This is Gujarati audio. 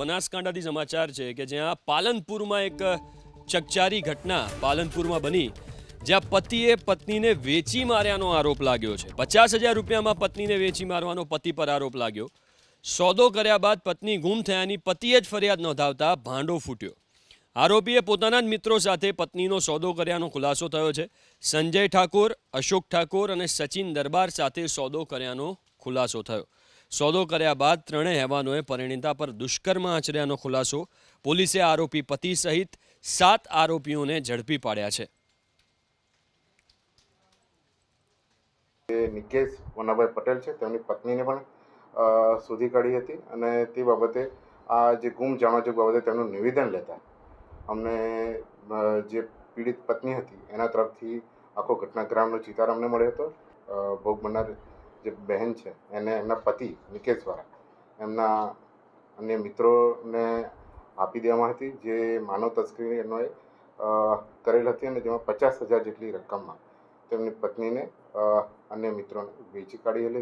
બનાસકાંઠાથી સમાચાર છે કે જ્યાં પાલનપુરમાં એક ચકચારી ઘટના પાલનપુરમાં બની, જ્યાં પતિએ પત્નીને વેચી માર્યાનો આરોપ લાગ્યો છે। 50,000 રૂપિયામાં પત્નીને વેચી મારવાનો પતિ પર આરોપ લાગ્યો। સોદો કર્યા બાદ પત્ની ગુમ થયાની પતિએ જ ફરિયાદ નોંધાવતા ભાંડો ફૂટ્યો। આરોપીએ પોતાના જ મિત્રો સાથે પત્નીનો સોદો કર્યાનો ખુલાસો થયો છે। સંજય ઠાકોર, અશોક ઠાકોર અને સચિન દરબાર સાથે સોદો કર્યાનો ખુલાસો થયો। સોદો કર્યા બાદ ત્રણેય હેવાનોએ પરિણીતા પર દુષ્કર્મ આચર્યાનો ખુલાસો। પોલીસે આરોપી પતિ સહિત 7 આરોપીઓને ઝડપી પાડ્યા છે। નિકેશ વનાભાઈ પટેલ છે, તેમની પત્નીને પણ શોધી કાઢી હતી અને તે બાબતે આ જે ગુમ જાણવા બાબતે તેમનું નિવેદન લેતા અમને જે પીડિત પત્ની હતી એના તરફથી આખો ઘટનાક્રમનો ચિતાર અમને મળ્યો હતો। ભોગ બનનાર જે બહેન છે એને એમના પતિ નિકેશવાળા એમના અન્ય મિત્રોને આપી દેવામાં હતી, જે માનવ તસ્કરી એમણે કરેલ હતી અને જેમાં 50,000 જેટલી રકમમાં તેમની પત્નીને અન્ય મિત્રોને વેચી કાઢેલી હતી।